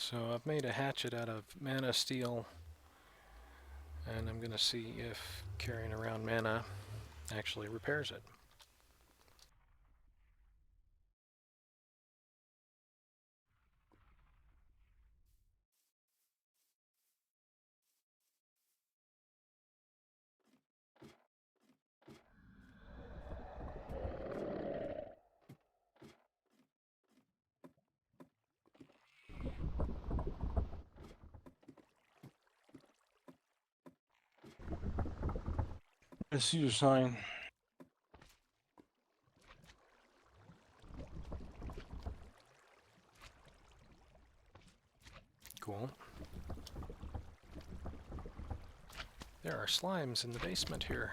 So I've made a hatchet out of mana steel, and I'm going to see if carrying around mana actually repairs it. I see your sign. Cool. There are slimes in the basement here.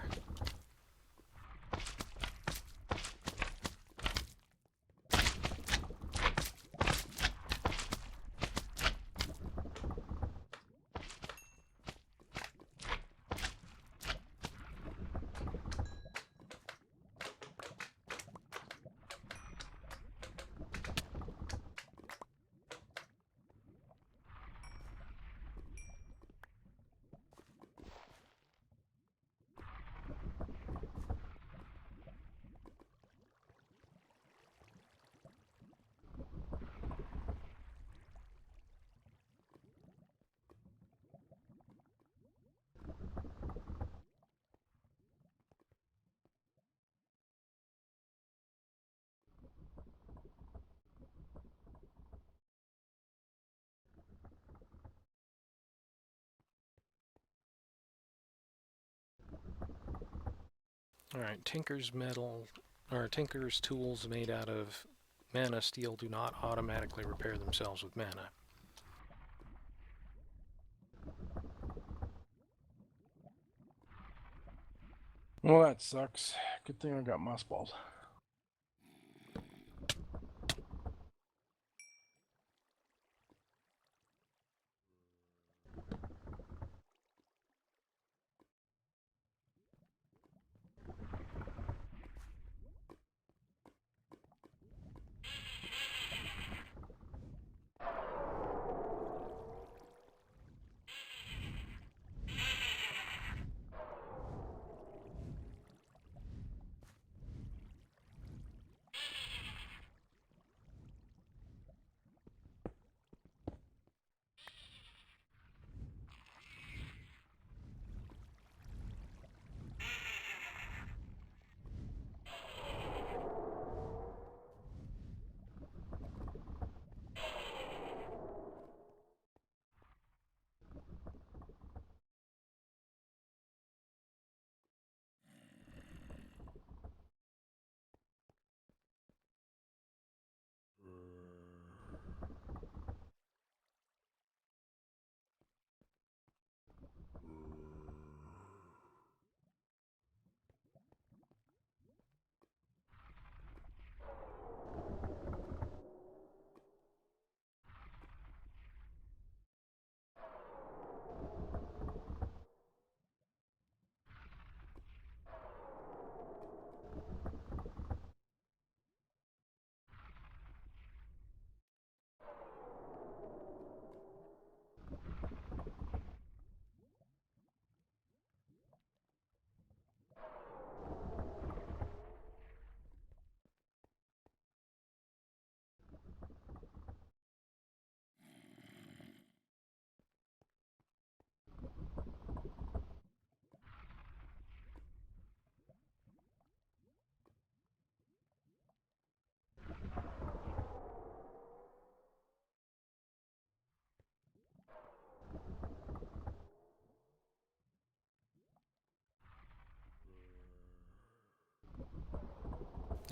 Alright, Tinker's tools made out of mana steel do not automatically repair themselves with mana. Well, that sucks. Good thing I got mossballed.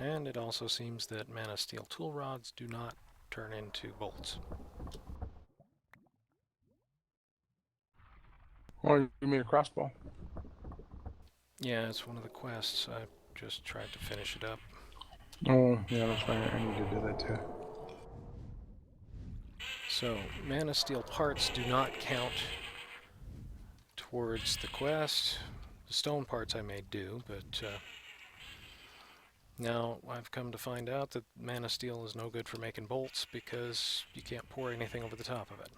And it also seems that mana steel tool rods do not turn into bolts. Oh, you made a crossbow. Yeah, it's one of the quests. I just tried to finish it up. Oh, yeah, that's right. I need to do that too. So, mana steel parts do not count towards the quest. The stone parts I may do, but Now, I've come to find out that mana steel is no good for making bolts because you can't pour anything over the top of it.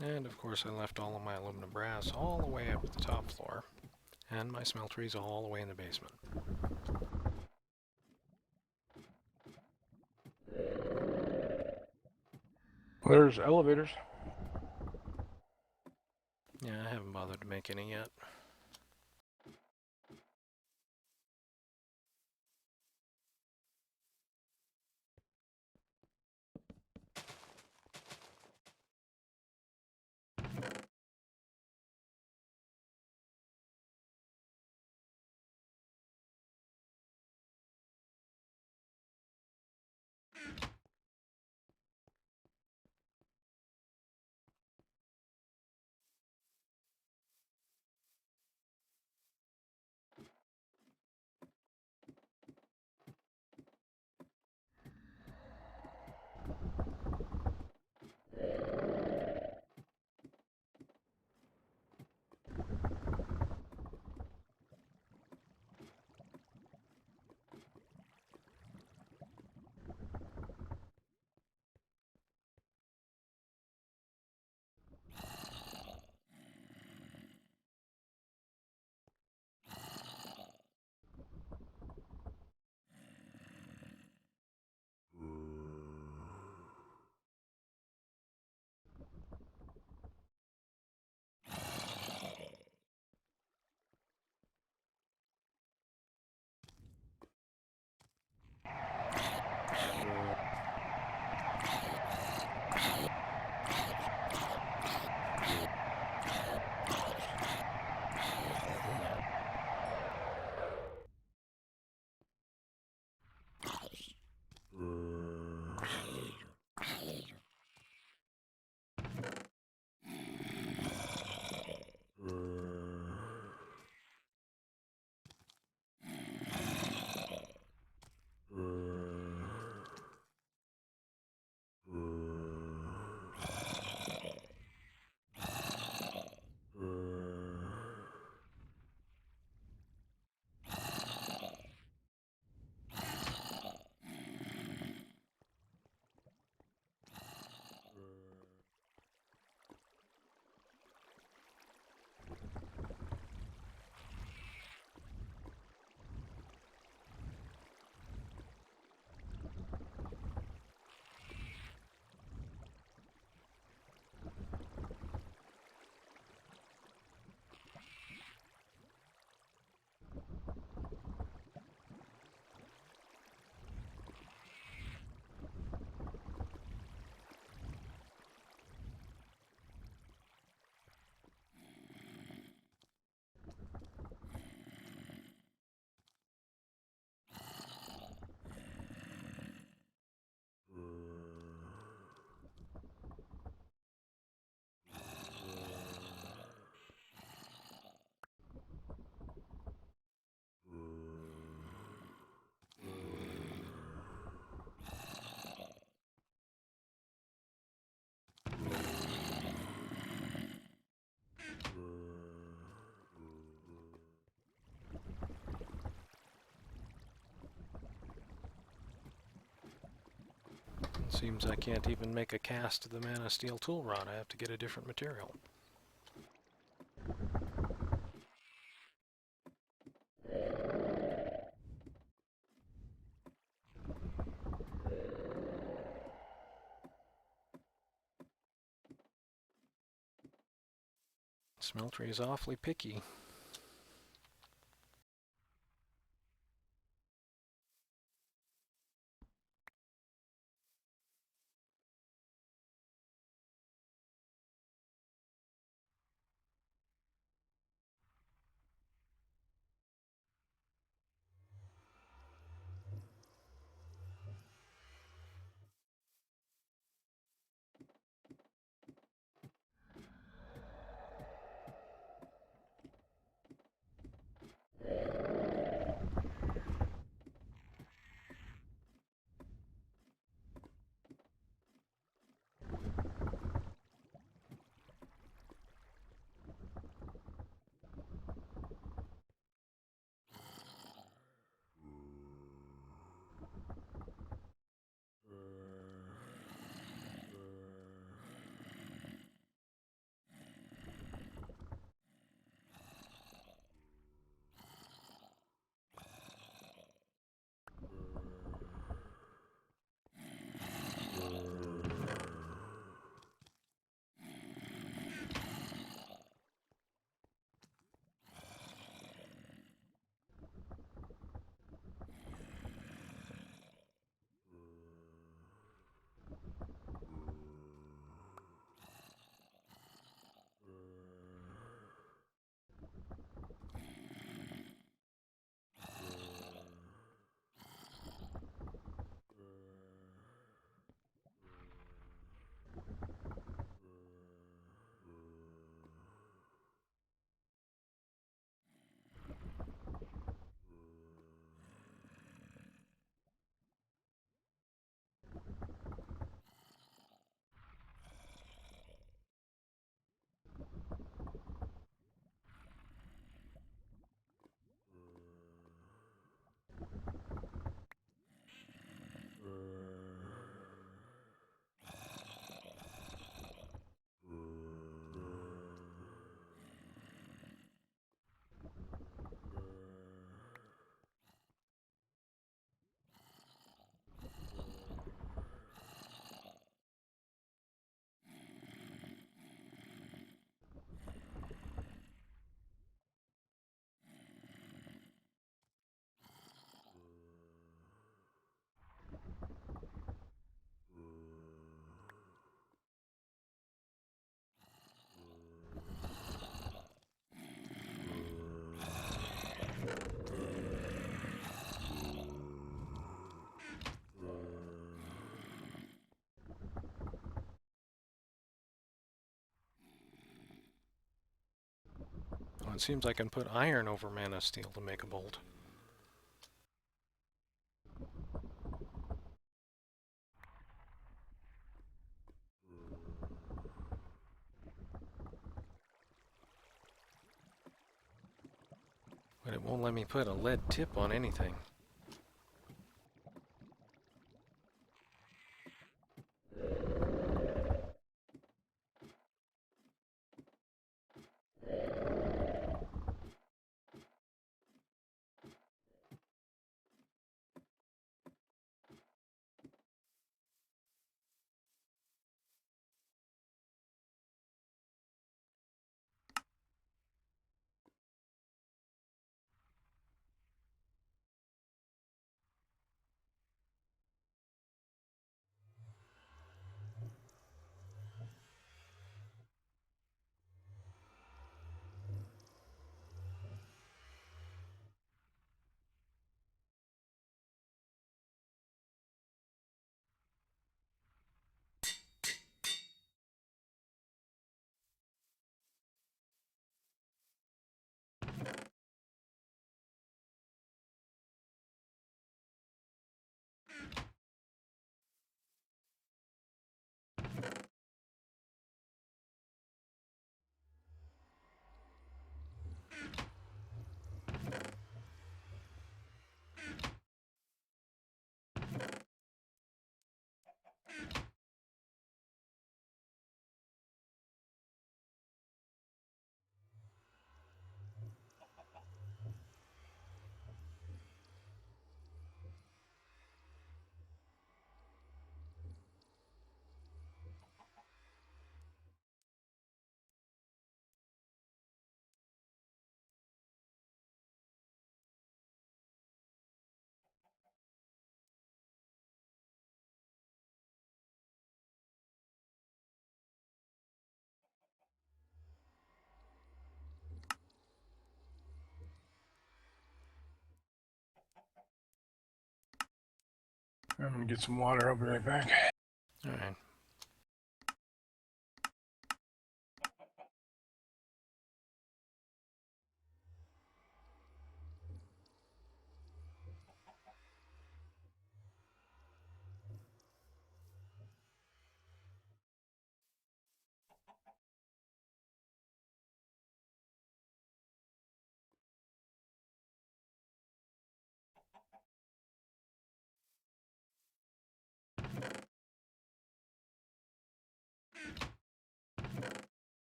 And of course I left all of my aluminum brass all the way up at the top floor, and my smelteries all the way in the basement. There's elevators. Yeah, I haven't bothered to make any yet. Seems I can't even make a cast of the Mana Steel tool rod. I have to get a different material. Smeltery is awfully picky. Well, it seems I can put iron over Mana Steel to make a bolt. But it won't let me put a lead tip on anything. I'm gonna get some water. I'll be right back. All right.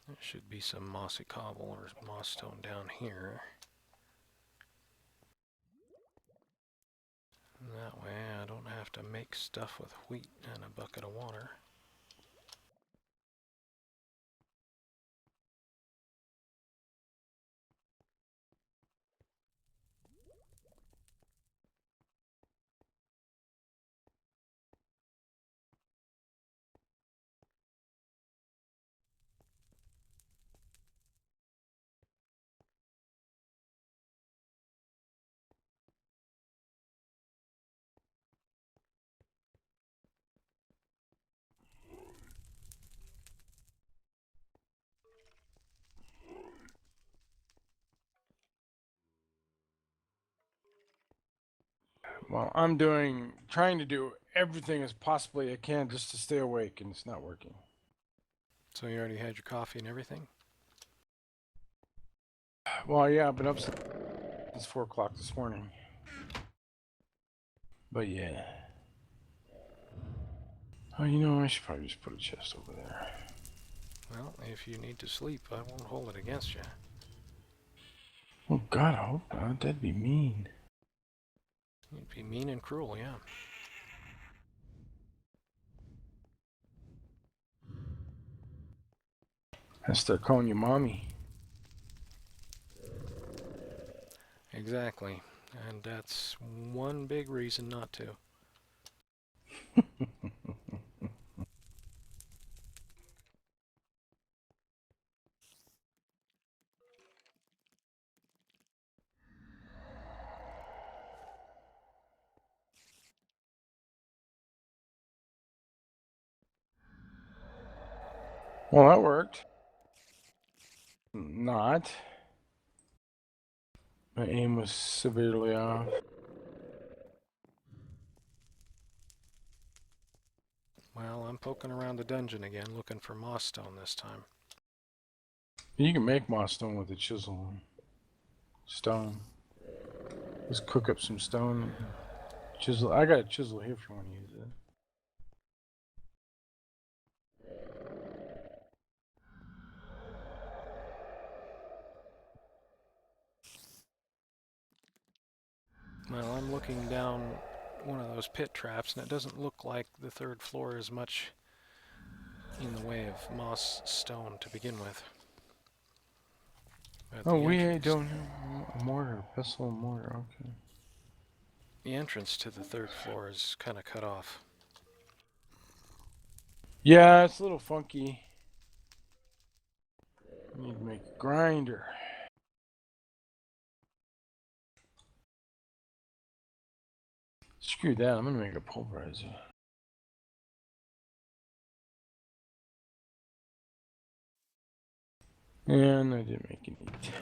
There should be some mossy cobble or moss stone down here. That way I don't have to make stuff with wheat and a bucket of water. Well, trying to do everything as possibly I can just to stay awake, and it's not working. So you already had your coffee and everything? Well, yeah, I've been up since 4 o'clock this morning. But yeah. Oh, you know, I should probably just put a chest over there. Well, if you need to sleep, I won't hold it against you. Oh, God, I hope not. That'd be mean. You'd be mean and cruel, yeah. I start calling you mommy. Exactly. And that's one big reason not to. Well, that worked. Not. My aim was severely off. Well, I'm poking around the dungeon again, looking for moss stone this time. You can make moss stone with a chisel. Stone. Let's cook up some stone. Chisel. I got a chisel here if you want to use it. Well, I'm looking down one of those pit traps, and it doesn't look like the third floor is much in the way of moss stone to begin with. But Oh, the we entrance, don't have a mortar. Pestle and mortar. Okay. the entrance to the third floor is kind of cut off. Yeah, it's a little funky. Need to make a grinder. Screw that. I'm gonna make a pulverizer. And I didn't make any 10.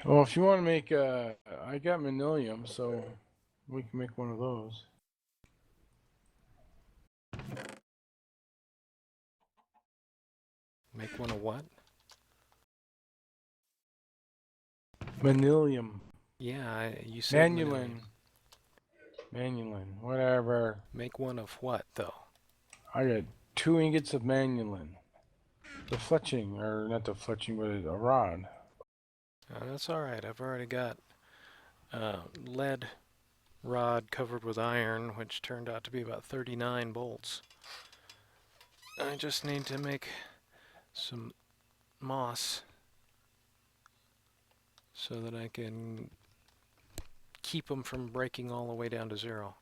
Well, if you want to make I got manilium, so we can make one of those. Make one of what? Manilium. Yeah, you said Manulin. Manulin. Whatever. Make one of what, though? I got 2 ingots of manulin. The fletching, or not the fletching, but a rod. That's all right. I've already got lead rod covered with iron, which turned out to be about 39 bolts. I just need to make some moss so that I can keep them from breaking all the way down to 0.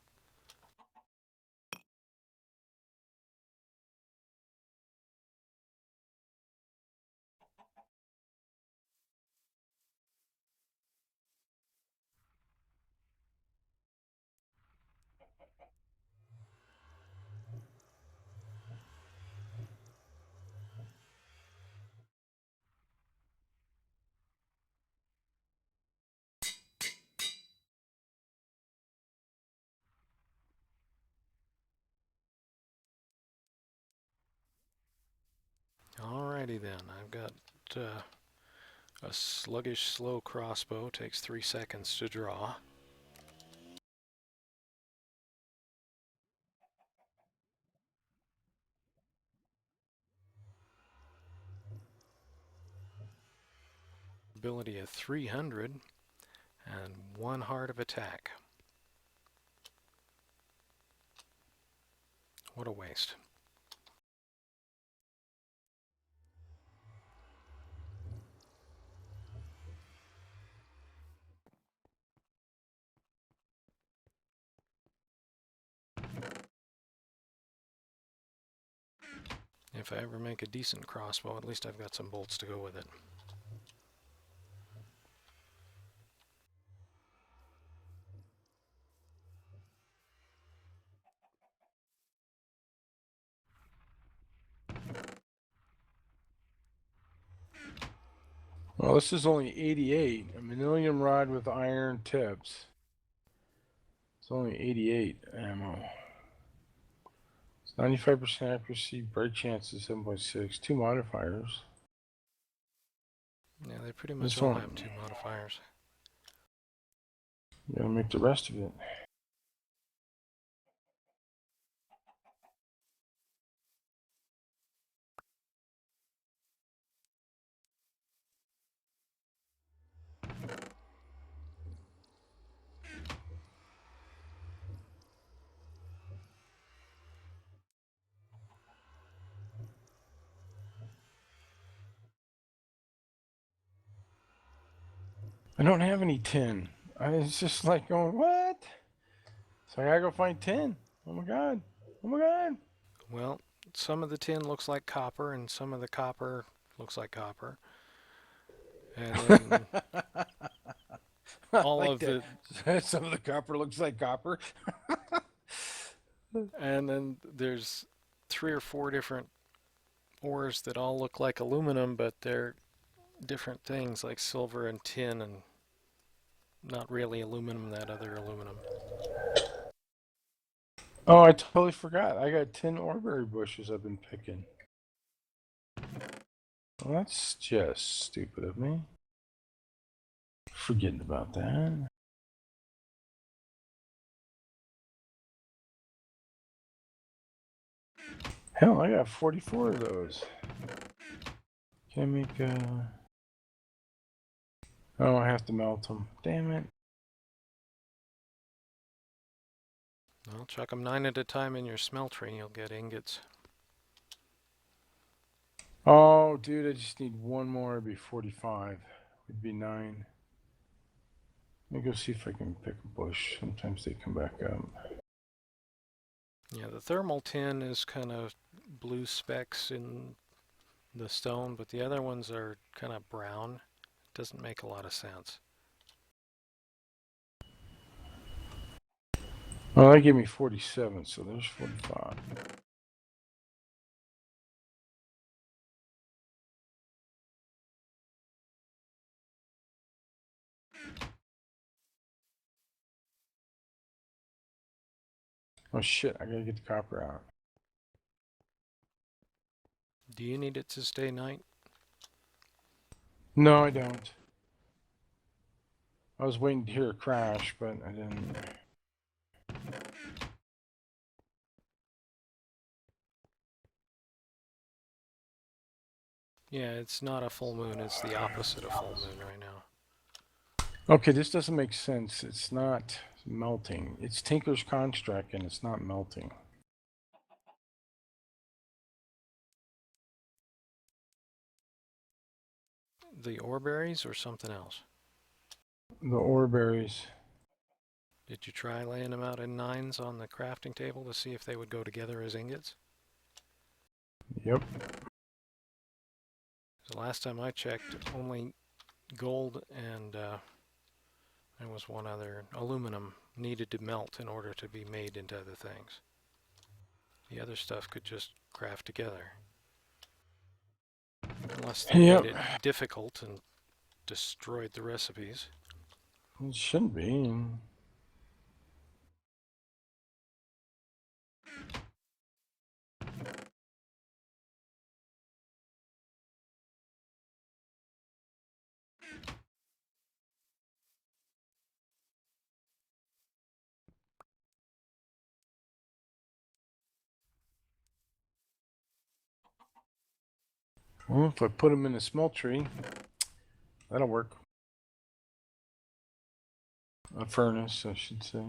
Alrighty then, I've got a sluggish, slow crossbow, takes 3 seconds to draw. Ability of 300, and 1 heart of attack. What a waste. If I ever make a decent crossbow, at least I've got some bolts to go with it. Well, this is only 88. A manilium rod with iron tips. It's only 88 ammo. It's 95% accuracy, bright chances, 7.6. 2 modifiers. Yeah, they pretty much This all one. have 2 modifiers. Gotta make the rest of it. I don't have any tin. I was just like going, what? So I gotta go find tin. Oh my god. Oh my god. Well, some of the tin looks like copper, and some of the copper looks like copper. And then I all like of that. the Some of the copper looks like copper. and then there's 3 or 4 different ores that all look like aluminum, but they're different things like silver and tin, and not really aluminum, that other aluminum. Oh, I totally forgot. I got 10 orberry bushes I've been picking. Well, that's just stupid of me. Forgetting about that. Hell, I got 44 of those. Can I make Oh, I have to melt them. Damn it. Well, chuck them 9 at a time in your smelter and you'll get ingots. Oh, dude, I just need one more. It'd be 45. It'd be 9. Let me go see if I can pick a bush. Sometimes they come back up. Yeah, the thermal tin is kind of blue specks in the stone, but the other ones are kind of brown. Doesn't make a lot of sense. Well, that gave me 47, so there's 45. Oh shit, I gotta get the copper out. Do you need it to stay night? No, I don't. I was waiting to hear a crash, but I didn't. Yeah, it's not a full moon, it's the opposite of full moon right now. Okay, this doesn't make sense. It's not melting. It's Tinker's construct and it's not melting. The ore berries or something else? The ore berries. Did you try laying them out in 9s on the crafting table to see if they would go together as ingots? Yep. The last time I checked, only gold and there was one other, aluminum, needed to melt in order to be made into other things. The other stuff could just craft together. Unless they Yep. made it difficult and destroyed the recipes. It shouldn't be. Well, if I put them in a smeltery, that'll work. A furnace, I should say.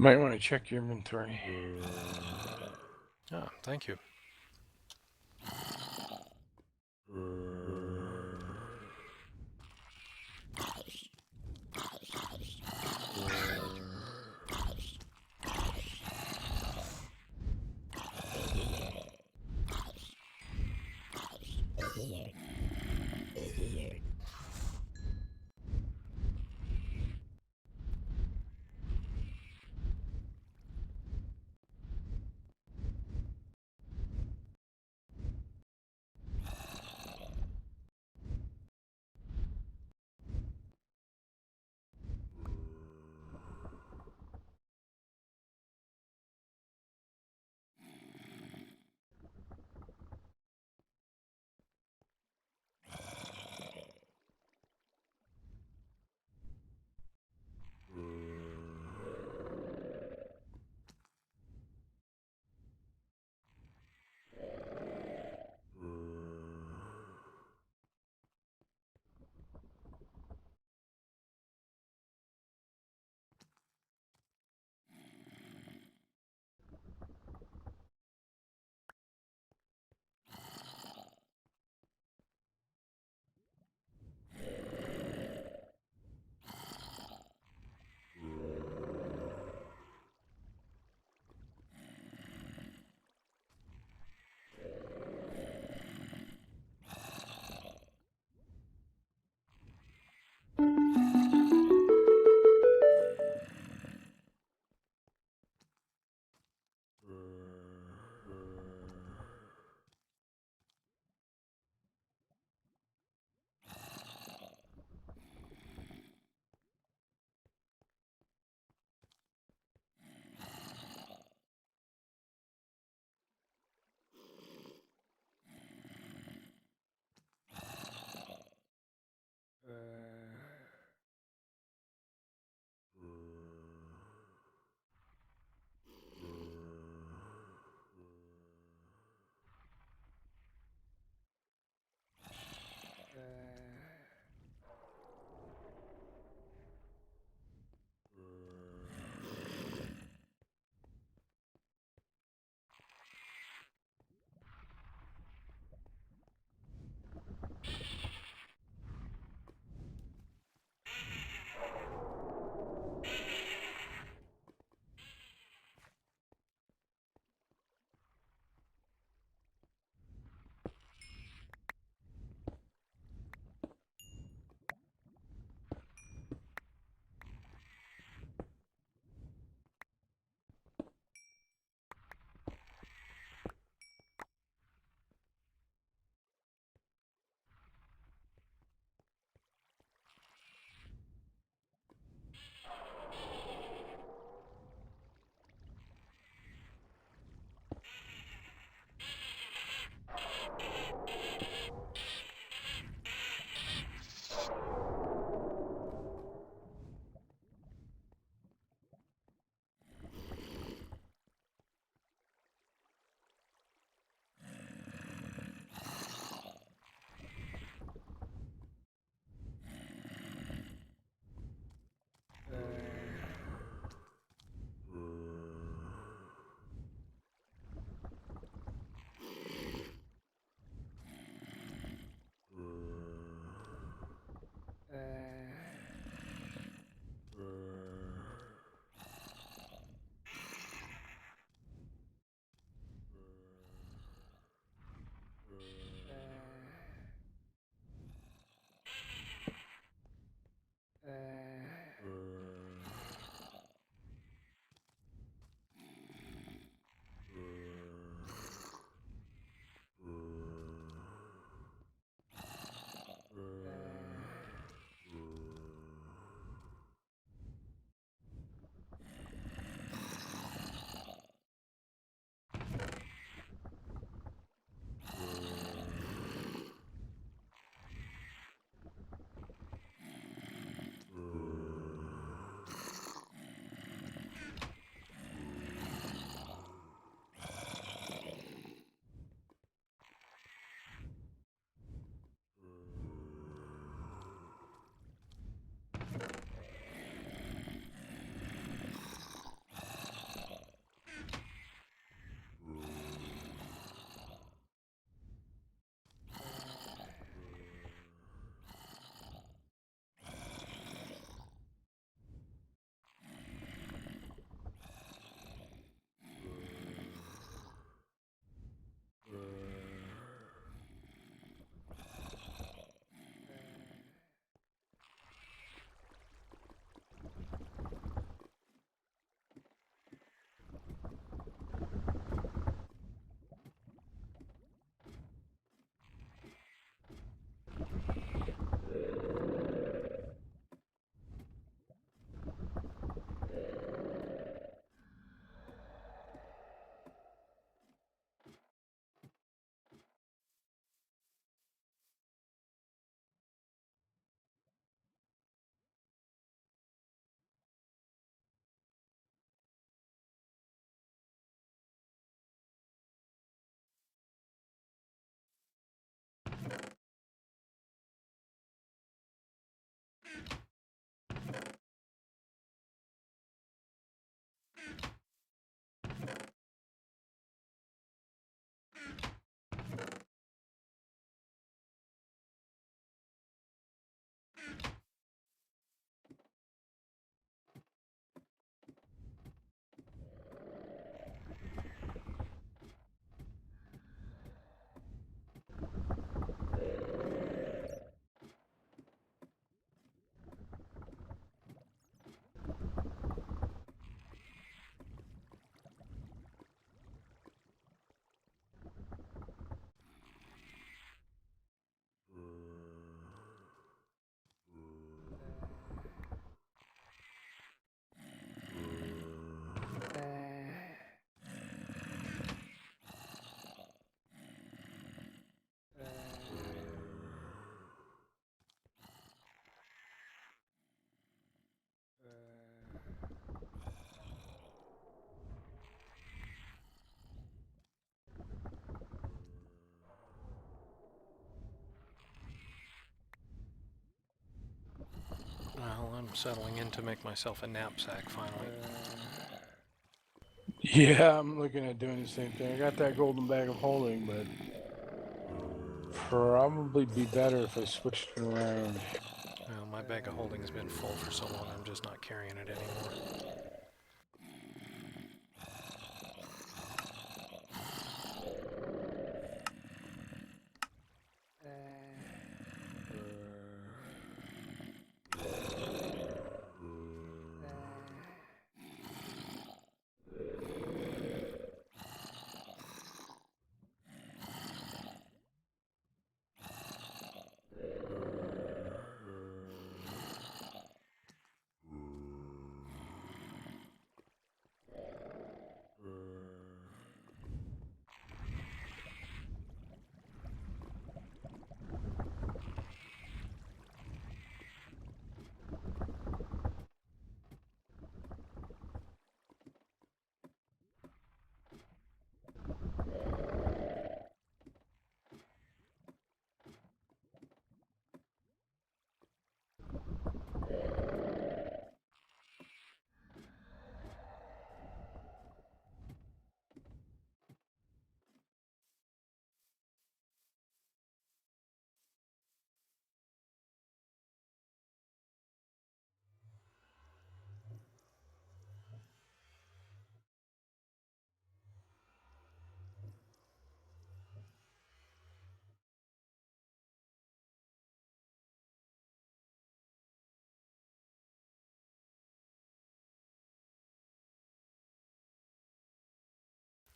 Might want to check your inventory. Ah, thank you. settling in to make myself a knapsack finally. Yeah, I'm looking at doing the same thing. I got that golden bag of holding, but probably be better if I switched it around. Well, my bag of holding has been full for so long, I'm just not carrying it anymore.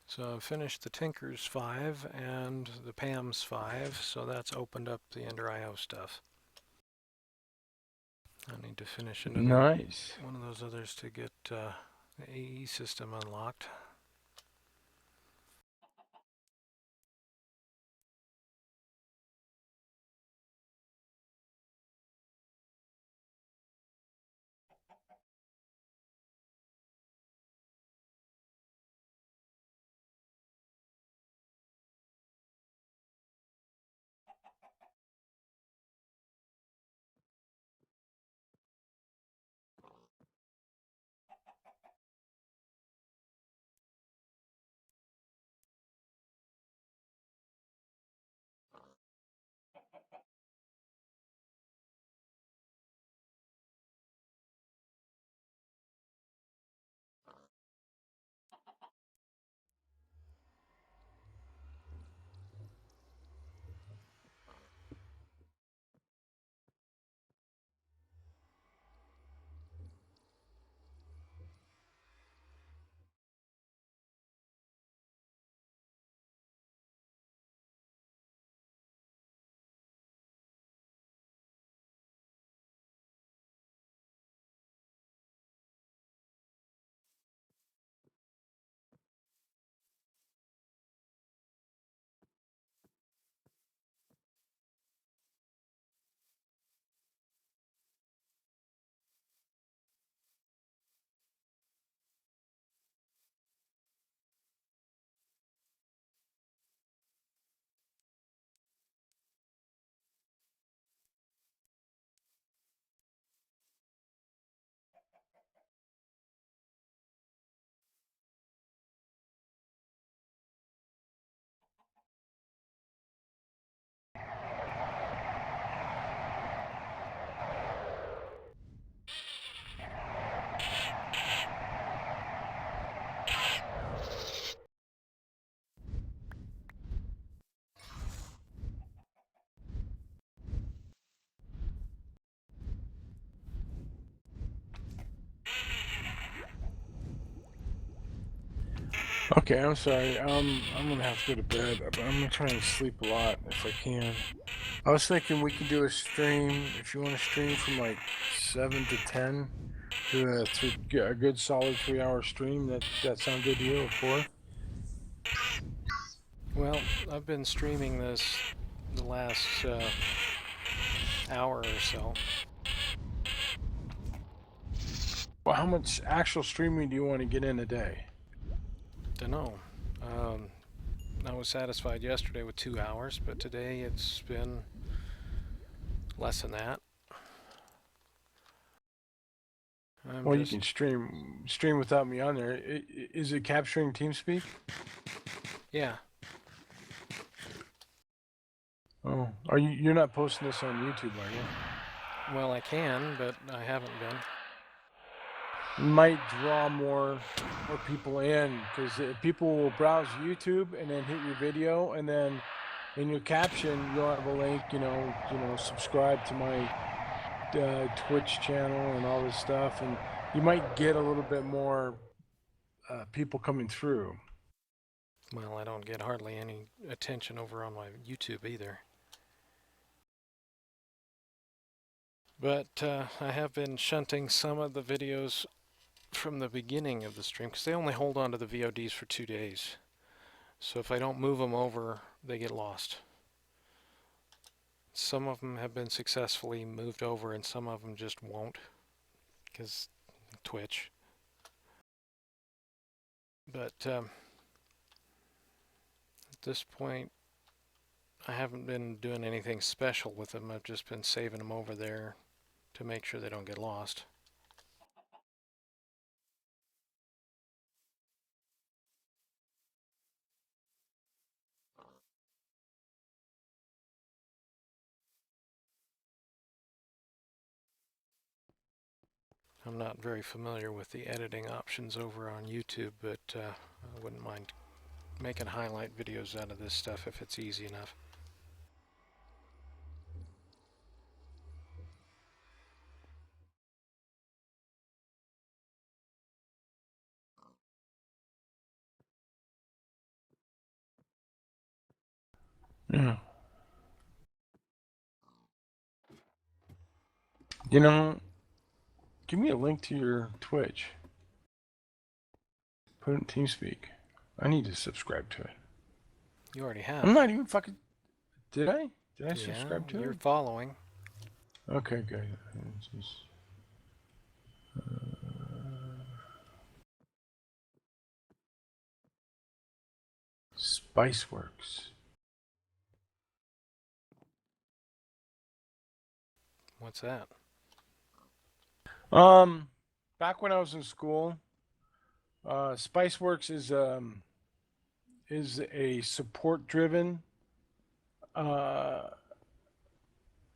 So I've finished the Tinker's 5 and the Pam's 5, so that's opened up the Ender IO stuff. I need to finish another Nice. one of those others to get the AE system unlocked. Okay, I'm sorry. I'm gonna have to go to bed, but I'm gonna try and sleep a lot if I can. I was thinking we could do a stream if you want to stream from like 7 to 10. Do a good solid 3-hour stream. That sound good to you? Or 4? Well, I've been streaming this the last hour or so. Well, how much actual streaming do you want to get in a day? Dunno. I was satisfied yesterday with 2 hours, but today it's been less than that. I'm Well, you just can stream without me on there. Is it capturing TeamSpeak? yeah. Oh, you're not posting this on YouTube, are you? Well, I can, but I haven't been. Might draw more people in because people will browse YouTube and then hit your video, and then in your caption you'll have a link. Subscribe to my Twitch channel and all this stuff, and you might get a little bit more people coming through. Well, I don't get hardly any attention over on my YouTube either. But I have been shunting some of the videos from the beginning of the stream because they only hold on to the VODs for 2 days. So if I don't move them over, they get lost. Some of them have been successfully moved over and some of them just won't because Twitch. But at this point, I haven't been doing anything special with them. I've just been saving them over there to make sure they don't get lost. I'm not very familiar with the editing options over on YouTube, but I wouldn't mind making highlight videos out of this stuff if it's easy enough. Yeah. You know, give me a link to your Twitch. Put it in TeamSpeak. I need to subscribe to it. You already have. I'm not even fucking. Did I? Did I Yeah, subscribe to you're it? following. Okay, good. Spiceworks. What's that? Back when I was in school, Spiceworks is a support-driven uh,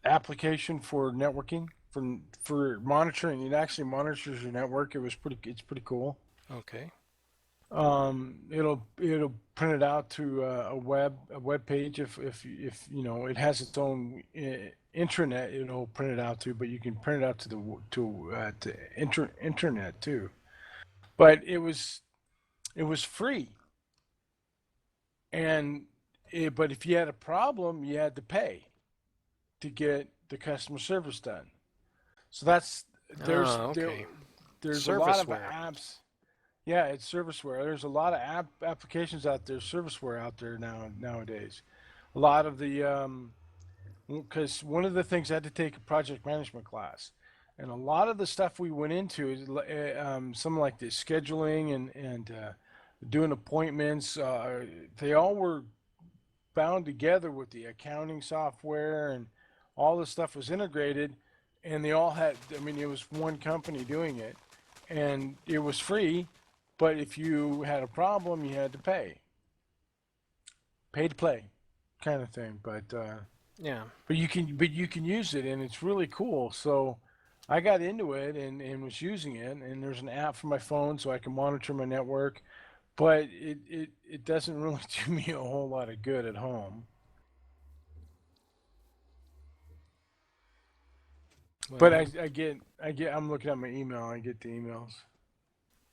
application for networking for monitoring. It actually monitors your network. It's pretty cool. Okay. It'll print it out to a web page if it has its own intranet. It'll print it out to, but you can print it out to internet too. But it was free, and but if you had a problem, you had to pay to get the customer service done. So Okay. there's a lot of Serviceware. apps. Yeah, it's serviceware. There's a lot of applications out there, serviceware out there nowadays. A lot of the because one of the things I had to take a project management class, and a lot of the stuff we went into is some like the scheduling and doing appointments. They all were bound together with the accounting software, and all the stuff was integrated, and they all had. I mean, it was one company doing it, and it was free. But if you had a problem, you had to pay to play, kind of thing. Yeah. But you can use it, and it's really cool. So I got into it and was using it, and there's an app for my phone so I can monitor my network. But it doesn't really do me a whole lot of good at home. But Well, I'm looking at my email. I get the emails.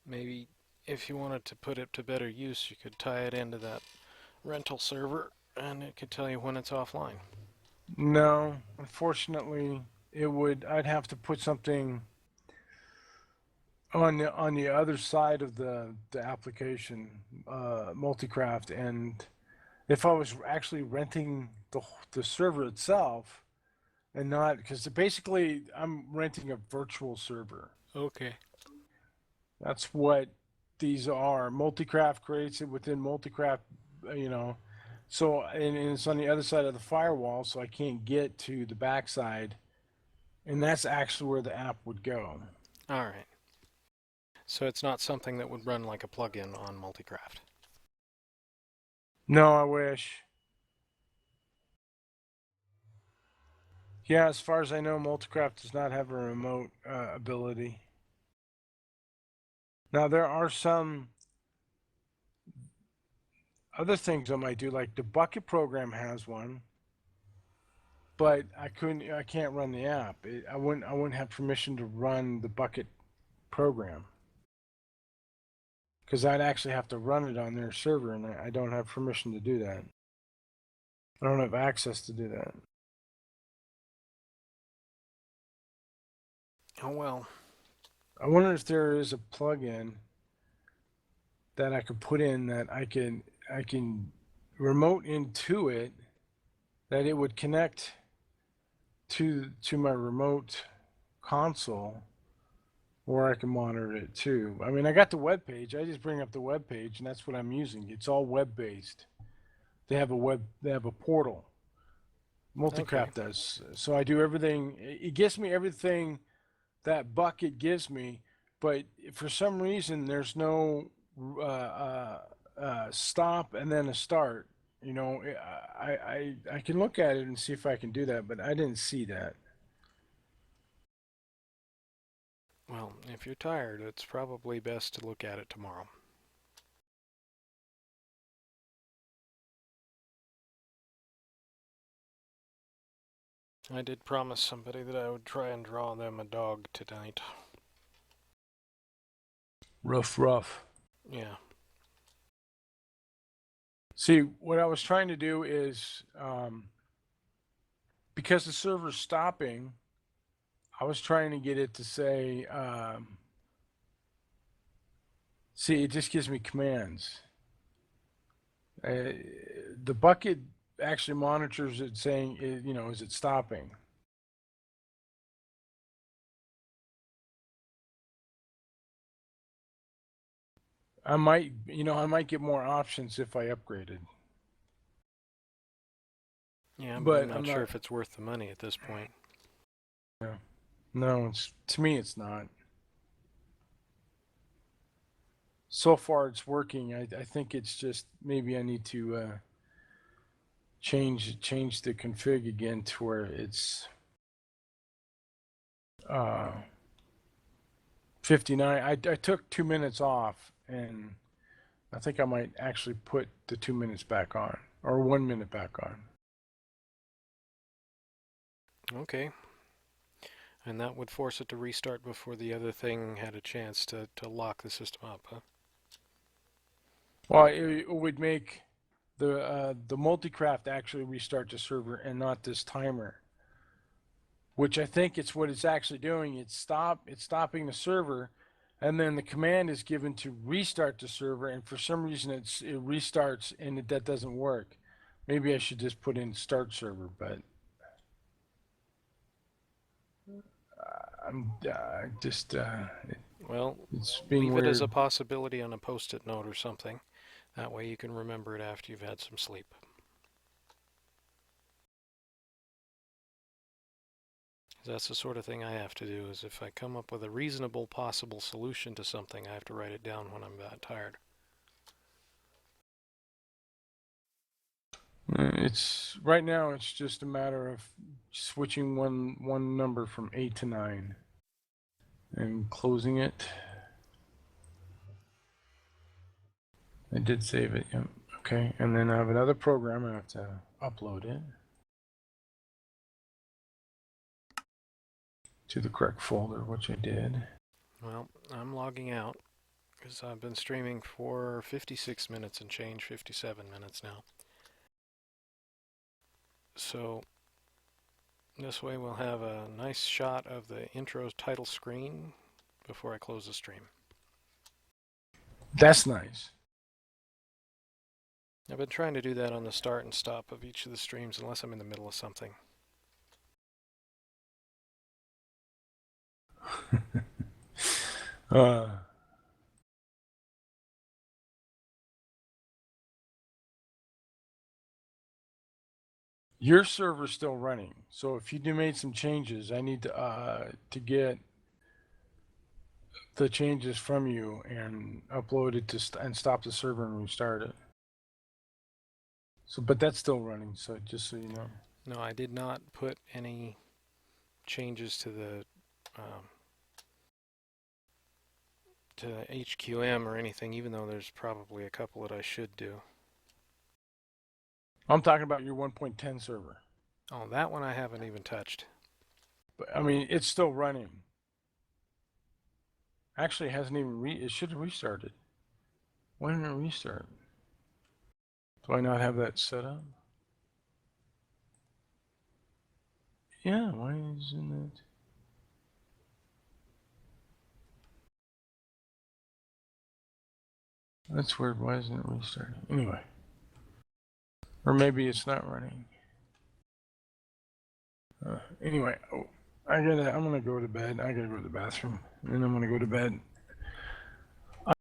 maybe if you wanted to put it to better use, you could tie it into that rental server and it could tell you when it's offline. No, unfortunately, I'd have to put something on the other side of the application, Multicraft, and if I was actually renting the server itself, and not because basically I'm renting a virtual server. Okay. That's what these are. Multicraft creates it within Multicraft, you know. So and it's on the other side of the firewall, so I can't get to the backside, and that's actually where the app would go. All right. So it's not something that would run like a plugin on Multicraft. No, I wish. Yeah, as far as I know, Multicraft does not have a remote ability. Now, there are some other things I might do, like the Bucket program has one, but I can't run the app. I wouldn't have permission to run the Bucket program because I'd actually have to run it on their server, and I don't have permission to do that. I don't have access to do that. Oh well. I wonder if there is a plugin that I could put in that I can remote into it, that it would connect to my remote console, or I can monitor it too. I mean, I got the web page. I just bring up the web page, and that's what I'm using. It's all web based. They have a portal. Okay. Multicraft does. So I do everything. It gives me everything that Bucket gives me, but for some reason there's no stop and then a start. You know, I can look at it and see if I can do that, but I didn't see that. Well, if you're tired, it's probably best to look at it tomorrow. I did promise somebody that I would try and draw them a dog tonight. Rough, rough. Yeah. See, what I was trying to do is because the server's stopping, I was trying to get it to say, see, it just gives me commands. The Bucket actually monitors it, saying, you know, is it stopping? I might get more options if I upgraded, Yeah, but I'm but not I'm sure not. if it's worth the money at this point. Yeah. No, to me, it's not. So far, it's working. I think it's just maybe I need to change the config again to where it's uh, 59. I took 2 minutes off, and I think I might actually put the 2 minutes back on, or 1 minute back on. Okay. And that would force it to restart before the other thing had a chance to lock the system up, huh? Well, it would make the multicraft actually restart the server and not this timer, which I think it's what it's actually doing. It's stopping the server, and then the command is given to restart the server, and for some reason it restarts and that doesn't work. Maybe I should just put in start server, but I'm just Well, it's being leave it as a weird. possibility on a post-it note or something. That way you can remember it after you've had some sleep. That's the sort of thing I have to do, is if I come up with a reasonable possible solution to something, I have to write it down when I'm that tired. It's right now. It's just a matter of switching one number from 8 to 9 and closing it. I did save it. Yep. Okay, and then I have another program. I have to upload it to the correct folder, which I did. Well, I'm logging out because I've been streaming for 56 minutes and change, 57 minutes now. So this way we'll have a nice shot of the intro title screen before I close the stream. That's nice. I've been trying to do that on the start and stop of each of the streams unless I'm in the middle of something. uh, your server's still running, so if you made some changes, I need to get the changes from you and upload it to and stop the server and restart it. So, but that's still running. So just so you know. No, I did not put any changes to the HQM or anything, even though there's probably a couple that I should do. I'm talking about your 1.10 server. Oh, that one I haven't even touched. But I mean, it's still running. Actually, it hasn't even it should have restarted. Why didn't it restart? Do I not have that set up? Yeah, why isn't it? That's weird. Why isn't it restarting? Anyway. Or maybe it's not running. Anyway, I'm gonna go to bed. I gotta go to the bathroom, and then I'm gonna go to bed.